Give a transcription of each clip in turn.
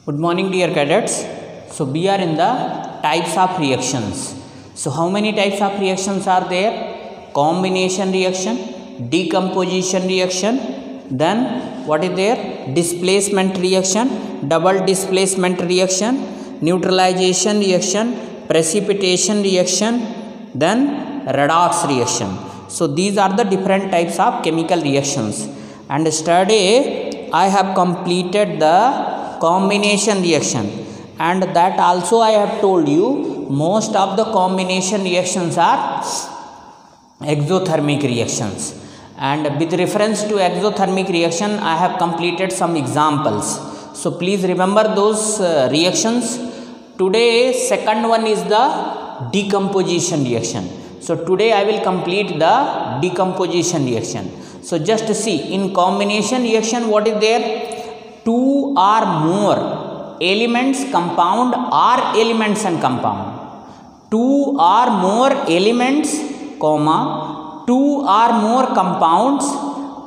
Good morning, dear cadets. So we are in the types of reactions. So how many types of reactions are there? Combination reaction, decomposition reaction, then what is there? Displacement reaction, double displacement reaction, neutralization reaction, precipitation reaction, then redox reaction. So these are the different types of chemical reactions. And yesterday I have completed the combination reaction, and that also I have told you most of the combination reactions are exothermic reactions, and with reference to exothermic reaction I have completed some examples. So please remember those reactions. Today second one is the decomposition reaction. So today I will complete the decomposition reaction. So just see, in combination reaction what is there? Two or more elements compound or elements and compound. Two or more elements, comma, two or more compounds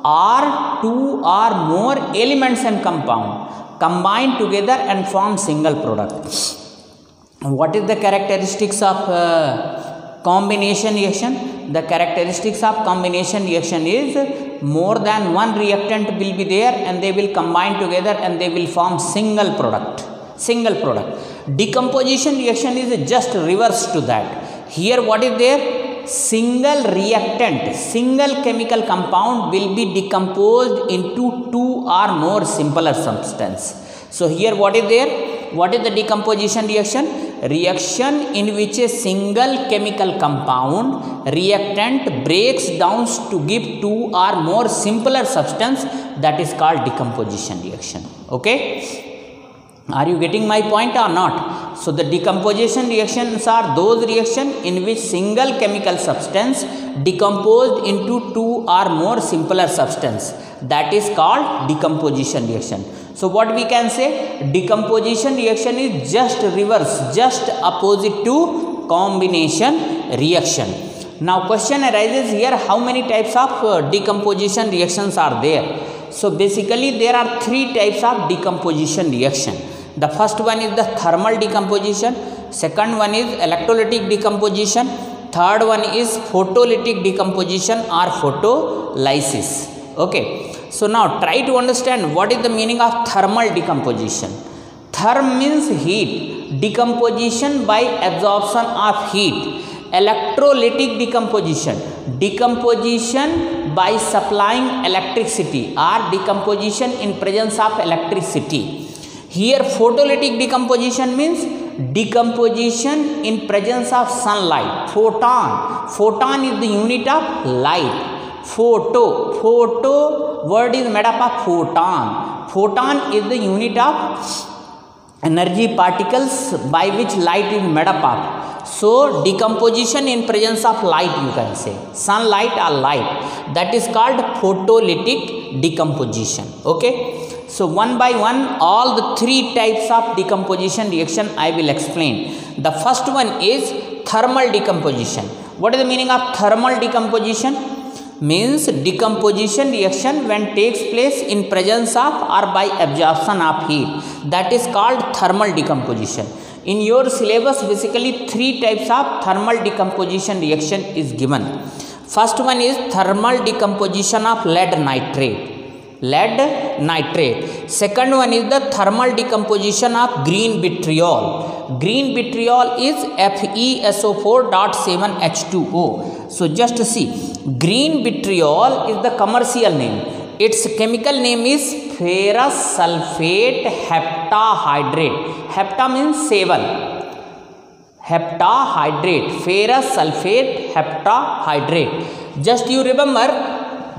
or two or more elements and compound combine together and form single product. What is the characteristics of combination reaction? The characteristics of combination reaction is more than one reactant will be there and they will combine together and they will form single product. Decomposition reaction is just reverse to that. Here what is there? Single reactant, single chemical compound will be decomposed into two or more simpler substance. So here what is there? What is the decomposition reaction? Reaction in which a single chemical compound reactant breaks down to give two or more simpler substance, that is called decomposition reaction. Okay, are you getting my point or not? So the decomposition reactions are those reactions in which single chemical substance decomposed into two or more simpler substance, that is called decomposition reaction. So what we can say? Decomposition reaction is just reverse, just opposite to combination reaction. Now question arises here, how many types of decomposition reactions are there? So basically there are three types of decomposition reaction. The first one is the thermal decomposition, second one is electrolytic decomposition, third one is photolytic decomposition or photolysis. Okay. So now try to understand what is the meaning of thermal decomposition. Therm means heat, decomposition by absorption of heat. Electrolytic decomposition, decomposition by supplying electricity or decomposition in presence of electricity. Here photolytic decomposition means decomposition in presence of sunlight. Photon is the unit of light. Photo word is made up of photon. Photon is the unit of energy particles by which light is made up of. So decomposition in presence of light, you can say sunlight or light, that is called photolytic decomposition. Okay, so one by one all the three types of decomposition reaction I will explain. The first one is thermal decomposition. What is the meaning of thermal decomposition? Means decomposition reaction when takes place in presence of or by absorption of heat, that is called thermal decomposition. In your syllabus basically three types of thermal decomposition reaction is given. First one is thermal decomposition of lead nitrate. Second one is the thermal decomposition of green vitriol. Green vitriol is FeSO4.7H2O. So just see, green vitriol is the commercial name. Its chemical name is ferrous sulfate heptahydrate. Hepta means 7. Heptahydrate, ferrous sulfate heptahydrate. Just you remember,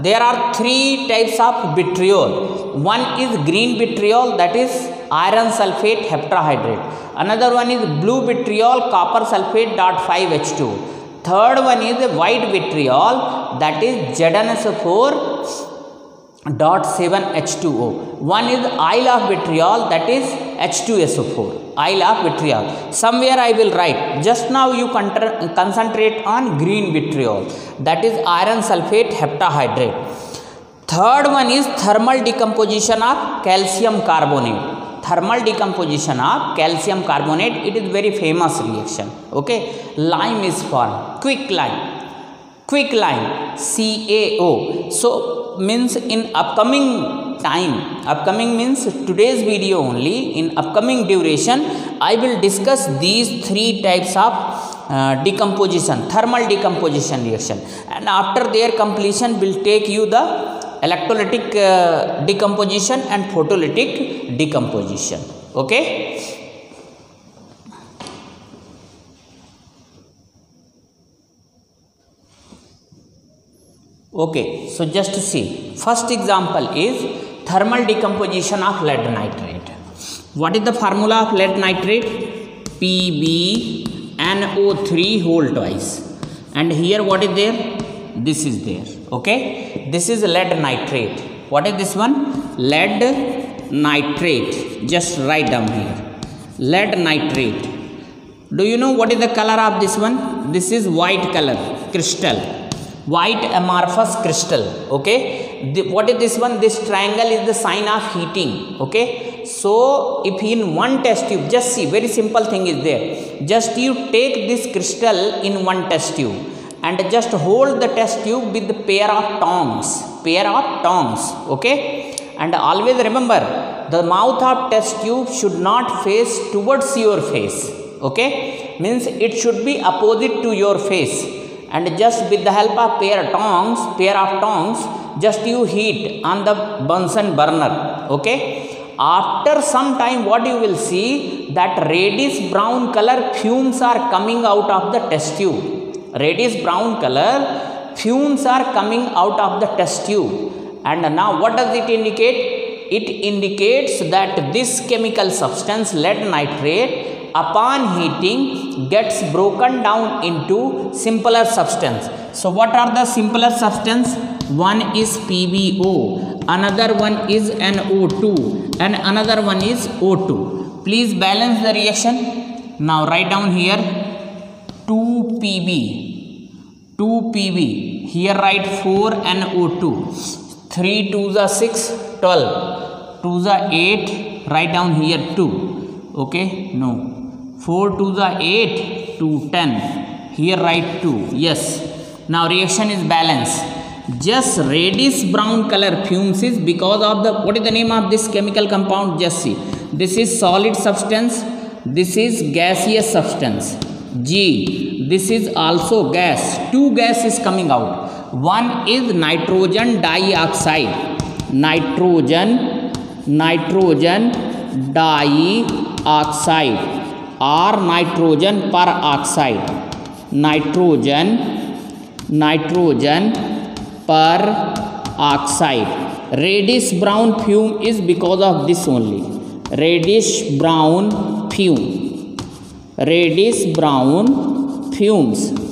there are three types of vitriol. One is green vitriol, that is iron sulfate heptahydrate. Another one is blue vitriol, copper sulfate .5H2. Third one is white vitriol, that is ZnSO4 .7H2O. One is isle of vitriol, that is H2SO4. Isle of vitriol. Somewhere I will write. Just now you concentrate on green vitriol, that is iron sulfate heptahydrate. Third one is thermal decomposition of calcium carbonate. thermal decomposition of calcium carbonate. It is very famous reaction. Okay, lime is formed, quick lime, CaO. So means in upcoming time, upcoming means today's video only, in upcoming duration I will discuss these three types of decomposition, thermal decomposition reaction, and after their completion will take you the electrolytic decomposition and photolytic decomposition. Okay. Okay, so just see, first example is thermal decomposition of lead nitrate. What is the formula of lead nitrate? PbNO3 whole twice, and here what is there? This is there. Okay, this is lead nitrate. What is this one? Lead nitrate. Just write down here, lead nitrate. Do you know what is the color of this one? This is white color crystal, white amorphous crystal. Okay, what is this one? This triangle is the sign of heating. Okay, so if in one test tube, just see, very simple thing is there. Just you take this crystal in one test tube and just hold the test tube with the pair of tongs. Okay, and always remember, the mouth of test tube should not face towards your face. Okay, means it should be opposite to your face, and just with the help of pair of tongs, just you heat on the Bunsen burner. Okay, after some time what you will see, that reddish brown color fumes are coming out of the test tube. Reddish brown color fumes are coming out of the test tube, and now what does it indicate? It indicates that this chemical substance, lead nitrate, upon heating gets broken down into simpler substance. So what are the simpler substance? One is PbO, another one is NO2, and another one is O2. Please balance the reaction. Now write down here 2Pb, here write 4NO2, 3 2s are 6, 12, 2s are 8, write down here 2. Okay, no, 4 2s are 8, 2 10, here write 2. Yes, now reaction is balanced. Just reddish brown color fumes is because of the, what is the name of this chemical compound? Just see, this is solid substance, this is gaseous substance, G, this is also gas. Two gas is coming out. One is nitrogen dioxide, nitrogen dioxide, or nitrogen peroxide, nitrogen peroxide. Reddish brown fume is because of this only. Reddish brown fumes.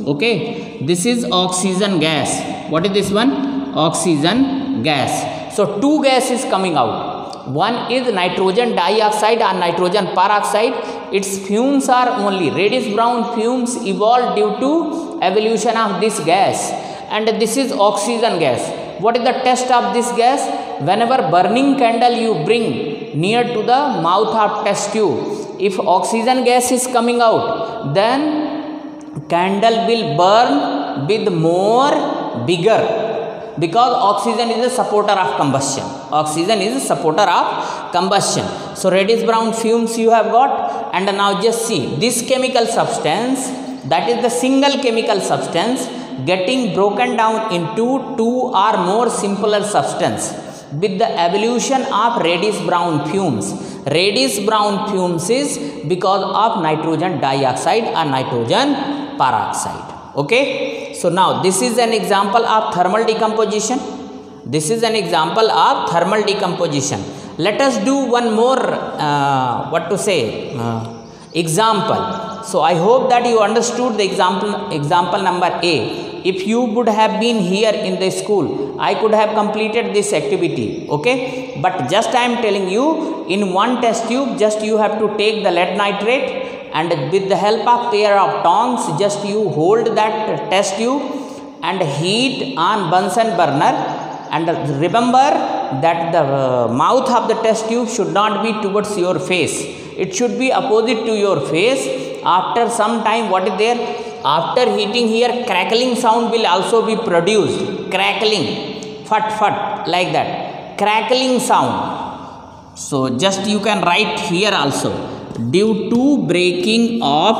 Okay, this is oxygen gas. What is this one? Oxygen gas. So two gas is coming out. One is nitrogen dioxide and nitrogen peroxide. Its fumes are only reddish brown fumes evolved due to evolution of this gas, and this is oxygen gas. What is the test of this gas? Whenever burning candle you bring near to the mouth of test tube, if oxygen gas is coming out, then candle will burn with more vigor, because oxygen is a supporter of combustion. So reddish brown fumes you have got, and now just see this chemical substance, that is the single chemical substance, getting broken down into two or more simpler substance with the evolution of reddish brown fumes. Reddish brown fumes is because of nitrogen dioxide or nitrogen peroxide. Okay, so now this is an example of thermal decomposition. Let us do one more example. So I hope that you understood the example number A. If you would have been here in the school, I could have completed this activity. Okay, but just I am telling you, in one test tube, just you have to take the lead nitrate, and with the help of pair of tongs, just you hold that test tube and heat on Bunsen burner. And remember, that the mouth of the test tube should not be towards your face. It should be opposite to your face. After some time, what is there? After heating here, crackling sound will also be produced. Crackling, fat fat, like that. Crackling sound. So just you can write here also. Due to breaking of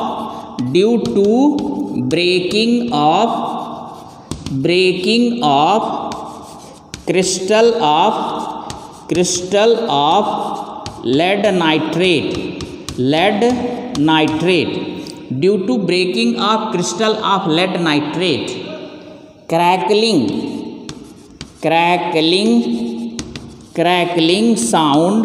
crystal of lead nitrate. Due to breaking of crystal of lead nitrate, crackling sound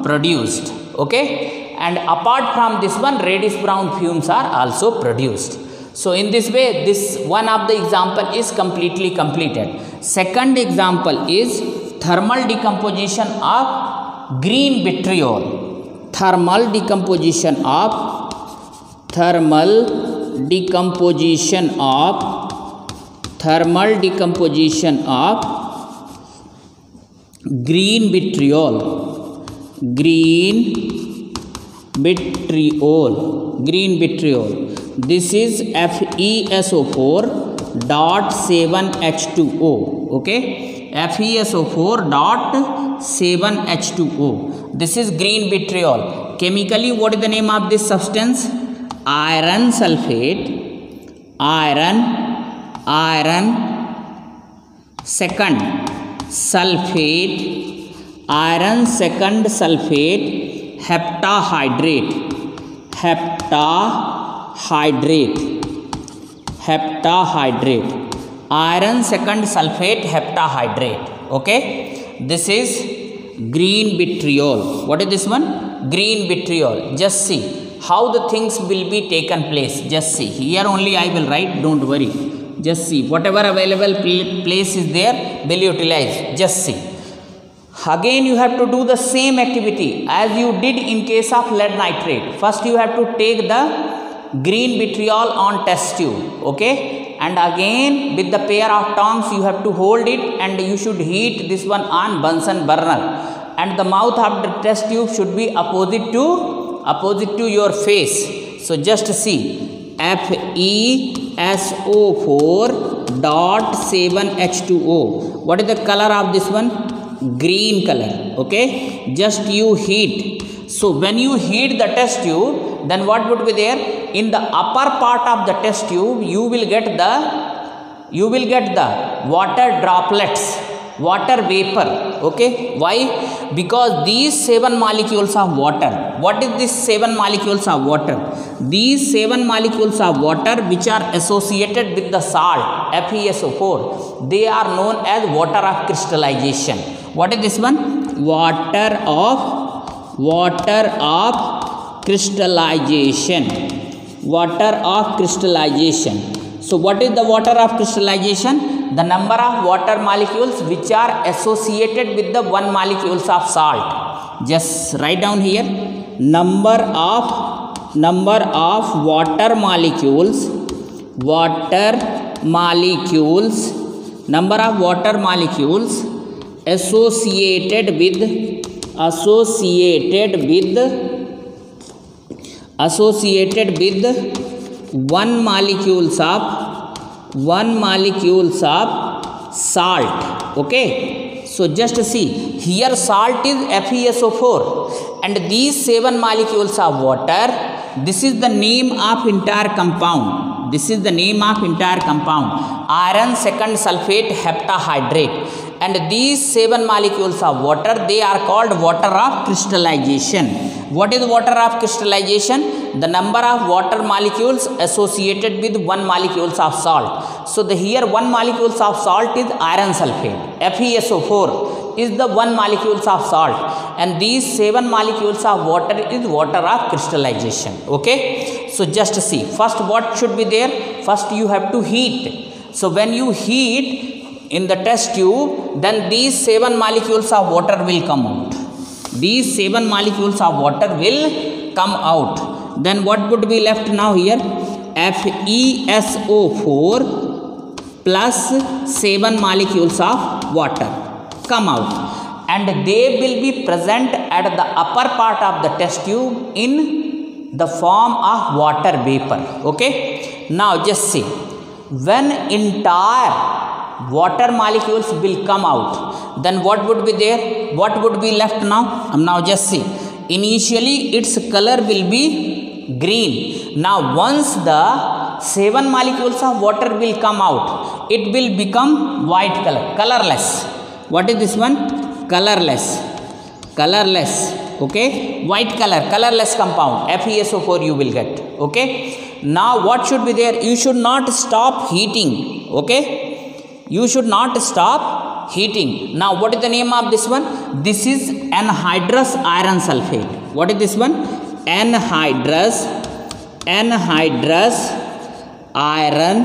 produced. Okay, and apart from this one, reddish brown fumes are also produced. So in this way, this one of the example is completely completed. Second example is thermal decomposition of green vitriol. Thermal decomposition of green vitriol. This is FeSO4.7H2O. okay, FeSO4.7H2O. this is green vitriol. Chemically, what is the name of this substance? Iron sulfate. Second sulfate heptahydrate. Iron second sulfate heptahydrate. Okay, this is green vitriol. What is this one? Green vitriol. Just see how the things will be taken place. Just see here only I will write, don't worry. Just see whatever available place is there, will utilize. Just see. Again you have to do the same activity as you did in case of lead nitrate. First you have to take the green vitriol on test tube. Okay, and again with the pair of tongs you have to hold it, and you should heat this one on Bunsen burner, and the mouth of the test tube should be opposite to your face. So just see FeSO4.7H2O. what is the color of this one? Green color. Okay, just you heat. So when you heat the test tube, then what would be there? In the upper part of the test tube, you will get the water droplets, water vapor. Okay, why? Because these 7 molecules of water. What is this 7 molecules of water? These 7 molecules of water which are associated with the salt FeSO4, they are known as water of crystallization. What is this one? Water of crystallization. So what is the water of crystallization? The number of water molecules which are associated with the 1 molecules of salt. Just write down here. Number of water molecules associated with 1 molecules of salt. Okay, so just see here salt is FeSO4, and these 7 molecules of water, this is the name of entire compound. Iron second sulfate heptahydrate. And these 7 molecules of water, they are called water of crystallization. What is water of crystallization? The number of water molecules associated with 1 molecules of salt. So the here 1 molecules of salt is iron sulfate. FeSO4 is the 1 molecules of salt, and these 7 molecules of water is water of crystallization. Okay, so just see first what should be there. First you have to heat. So when you heat in the test tube, then these 7 molecules of water will come out. Then what would be left now here? FeSO4 plus 7 molecules of water come out, and they will be present at the upper part of the test tube in the form of water vapor. Okay, now just see, when entire water molecules will come out, then what would be there, what would be left now? Now just see, initially its color will be green. Now once the 7 molecules of water will come out, it will become white color, colorless. What is this one? Colorless, colorless. Okay, white color, colorless compound, FeSO4 you will get. Okay, now what should be there? You should not stop heating. Okay, you should not stop heating. Now what is the name of this one? This is anhydrous iron sulfate. What is this one? Anhydrous iron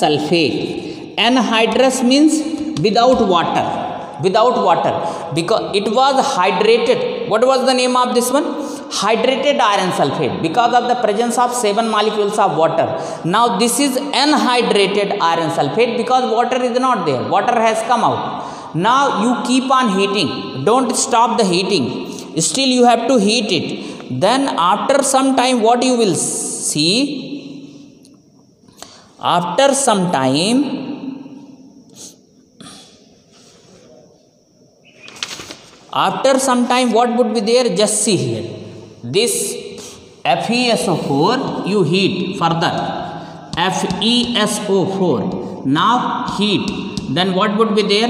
sulfate. Anhydrous means without water, because it was hydrated. What was the name of this one? Hydrated iron sulfate, because of the presence of 7 molecules of water. Now this is anhydrated iron sulfate because water is not there, water has come out. Now you keep on heating, don't stop the heating, still you have to heat it. Then after some time what you will see, after some time what would be there? Just see here, this FeSO4 you heat further, FeSO4 now heat, then what would be there?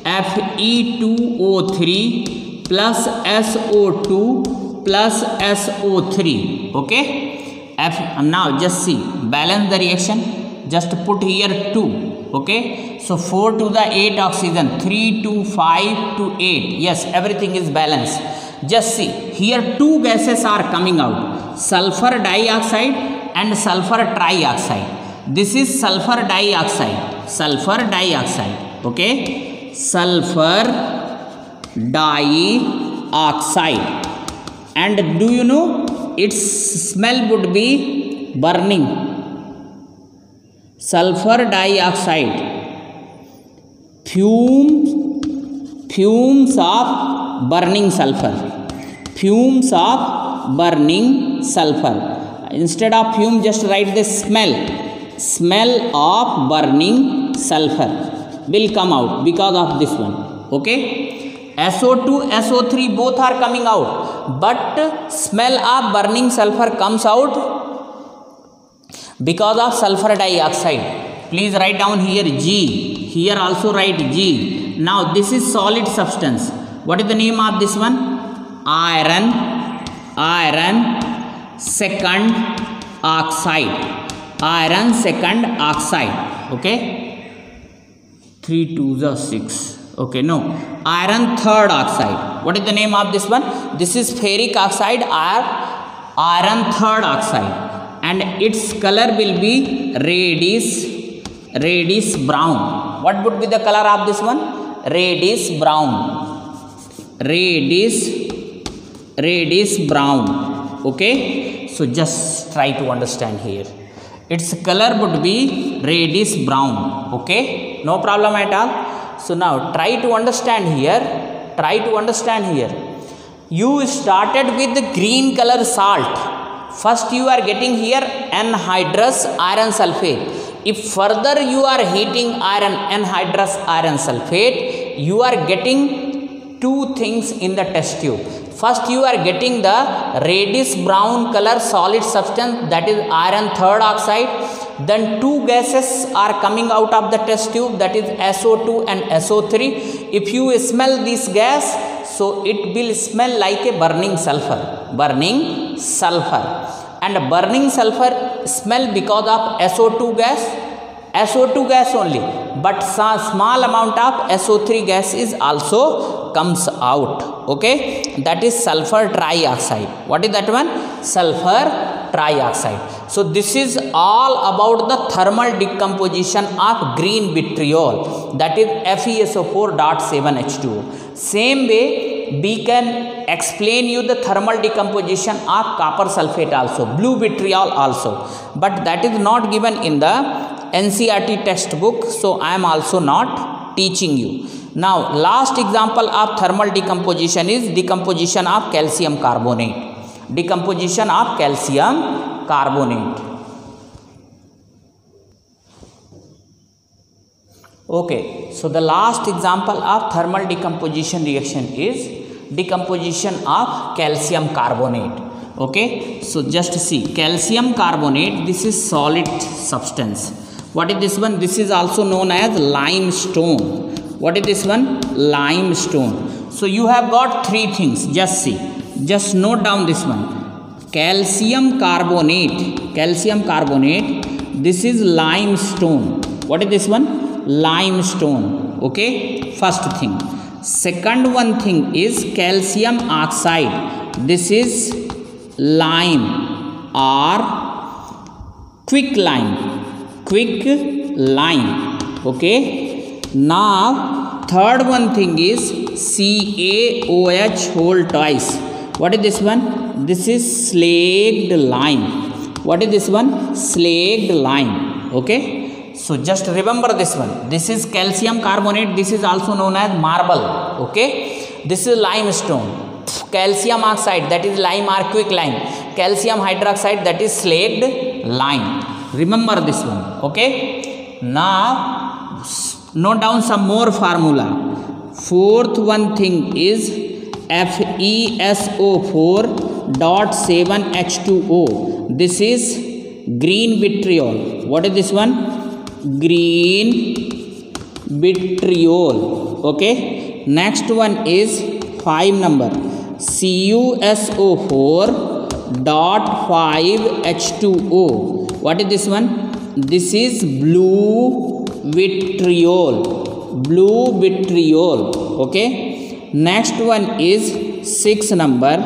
Fe2O3 plus SO2 plus SO3. Okay, now just see, balance the reaction, just put here 2. Okay, so 4 to the 8 oxygen, 3 to 5 to 8. Yes, everything is balanced. Just see, here 2 gases are coming out, sulfur dioxide and sulfur trioxide. This is sulfur dioxide. Okay, sulfur dioxide, and do you know its smell would be burning. Sulfur dioxide, fumes of burning sulfur, instead of fume just write the smell of burning sulfur will come out because of this one. Okay, SO2 SO3 both are coming out, but smell of burning sulfur comes out because of sulfur dioxide. Please write down here G, here also write G. Now this is solid substance. What is the name of this one? Iron second oxide. Okay, 3 2s are 6. Okay, no, iron third oxide. What is the name of this one? This is ferric oxide or iron third oxide, and its color will be reddish brown. What would be the color of this one? Reddish brown. Okay, so just try to understand here, its color would be reddish brown. Okay, no problem at all. So now try to understand here. You started with the green color salt. First you are getting here anhydrous iron sulfate. If further you are heating anhydrous iron sulfate, you are getting 2 things in the test tube. First you are getting the reddish brown color solid substance, that is iron third oxide. Then 2 gases are coming out of the test tube, that is SO2 and SO3. If you smell this gas, so it will smell like a burning sulfur, and burning sulfur smell because of SO2 gas only, but small amount of SO3 gas is also comes out. Okay, that is sulfur trioxide. What is that one? Sulfur trioxide. So this is all about the thermal decomposition of green vitriol, that is FeSO4.7H2O. Same way we can explain you the thermal decomposition of copper sulfate also, blue vitriol also, but that is not given in the NCERT textbook, so I am also not teaching you. Now last example of thermal decomposition is decomposition of calcium carbonate. Decomposition of calcium carbonate. Okay, so the last example of thermal decomposition reaction is decomposition of calcium carbonate. Okay, so just see, calcium carbonate, this is solid substance. What is this one? This is also known as limestone. What is this one? Limestone. So you have got three things. Just see, just note down this one. Calcium carbonate. Calcium carbonate. This is limestone. What is this one? Limestone. Okay. First thing. Second one thing is calcium oxide. This is lime or quicklime. Quicklime. Okay. Now third one thing is CaOH whole twice. What is this one? This is slaked lime. What is this one? Slaked lime. Okay. So just remember this one. This is calcium carbonate. This is also known as marble. Okay. This is limestone. Calcium oxide, that is lime or quicklime. Calcium hydroxide, that is slaked lime. Remember this one. Okay. Now note down some more formula. Fourth one thing is FeSO4.7H2O. This is green vitriol. What is this one? Green vitriol. Okay. Next one is 5 number. CuSO4.5H2O. What is this one? This is blue vitriol. Blue vitriol. Okay. Next one is 6 number.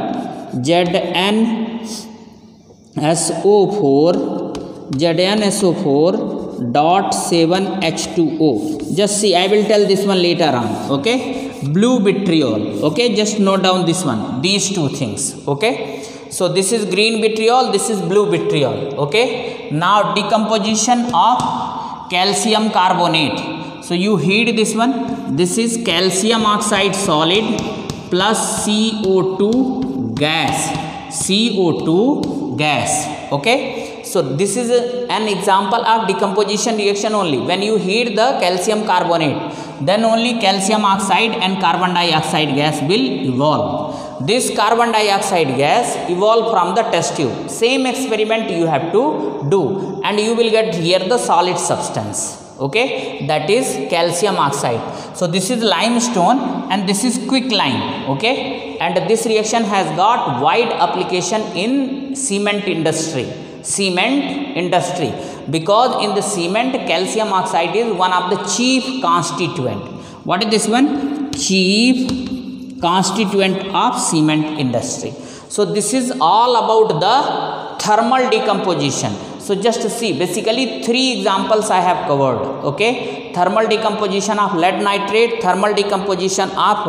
ZnSO4.7H2O. Just see, I will tell this one later on. Okay. Blue vitriol. Okay. Just note down this one. These two things. Okay. So this is green vitriol. This is blue vitriol. Okay. Now decomposition of calcium carbonate. So you heat this one. This is calcium oxide solid plus CO2 gas. CO2 gas. Okay. So this is an example of decomposition reaction only. When you heat the calcium carbonate, then only calcium oxide and carbon dioxide gas will evolve. This carbon dioxide gas evolve from the test tube. Same experiment you have to do, and you will get here the solid substance. Okay, that is calcium oxide. So this is limestone and this is quicklime. Okay, and this reaction has got wide application in cement industry. Cement industry, because in the cement calcium oxide is one of the chief constituent. What is this one? Chief constituent of cement industry. So this is all about the thermal decomposition. So just see, basically 3 examples I have covered. Okay, thermal decomposition of lead nitrate, thermal decomposition of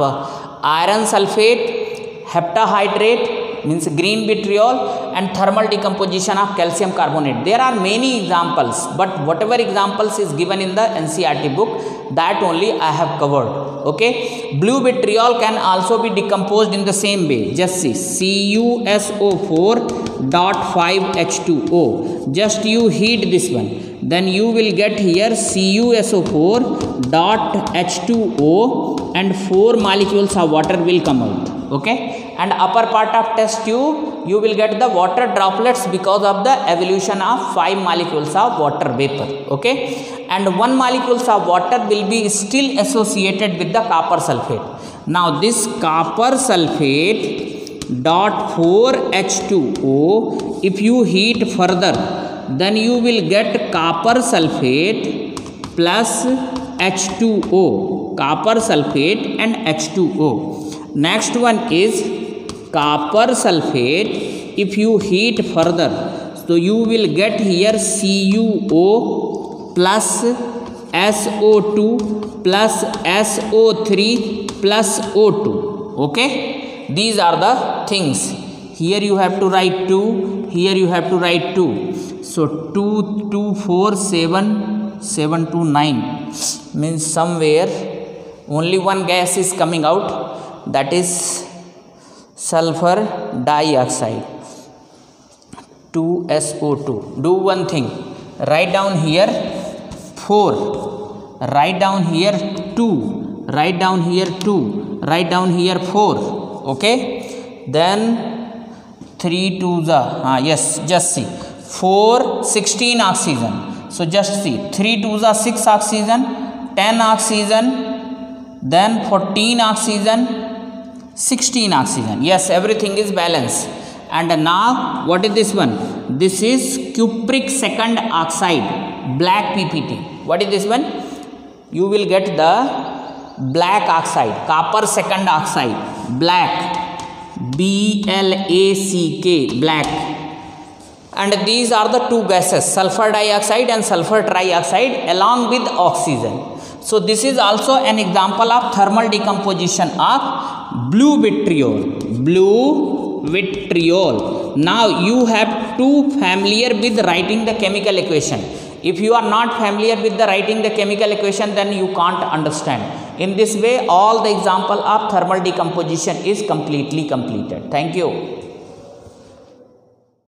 iron sulfate, heptahydrate means green vitriol, and thermal decomposition of calcium carbonate. There are many examples, but whatever examples is given in the NCERT book, that only I have covered. Okay, blue vitriol can also be decomposed in the same way. Just see, CuSO4.5H2O. Just you heat this one, then you will get here CuSO4.H2O and 4 molecules of water will come out. Okay, and upper part of test tube you will get the water droplets because of the evolution of 5 molecules of water vapor. Okay, and 1 molecules of water will be still associated with the copper sulfate. Now this copper sulfate dot 4H2O, if you heat further, then you will get copper sulfate plus H2O. Copper sulfate and H2O. Next one is copper sulfate. If you heat further, so you will get here CuO plus SO2 plus SO3 plus O2. Okay, these are the things. Here you have to write 2, here you have to write 2. So 2, 2, 4, 7, 7 to 9 means somewhere only one gas is coming out, that is sulfur dioxide, 2SO2. Do one thing, write down here 4, write down here 2, write down here 2, write down here 4. Okay, then 3 to the yes, just see 4 16 oxygen. So just see 3 to the 6 oxygen, 10 oxygen, then 14 oxygen, 16 oxygen. Yes, everything is balanced. And now what is this one? This is cupric second oxide, black PPT. What is this one? You will get the black oxide, copper second oxide, black, BLACK, black. And these are the two gases, sulfur dioxide and sulfur trioxide along with oxygen. So this is also an example of thermal decomposition of blue vitriol. Blue vitriol. Now you have to familiar with writing the chemical equation. If you are not familiar with the writing the chemical equation, then you can't understand. In this way, all the example of thermal decomposition is completely completed. Thank you.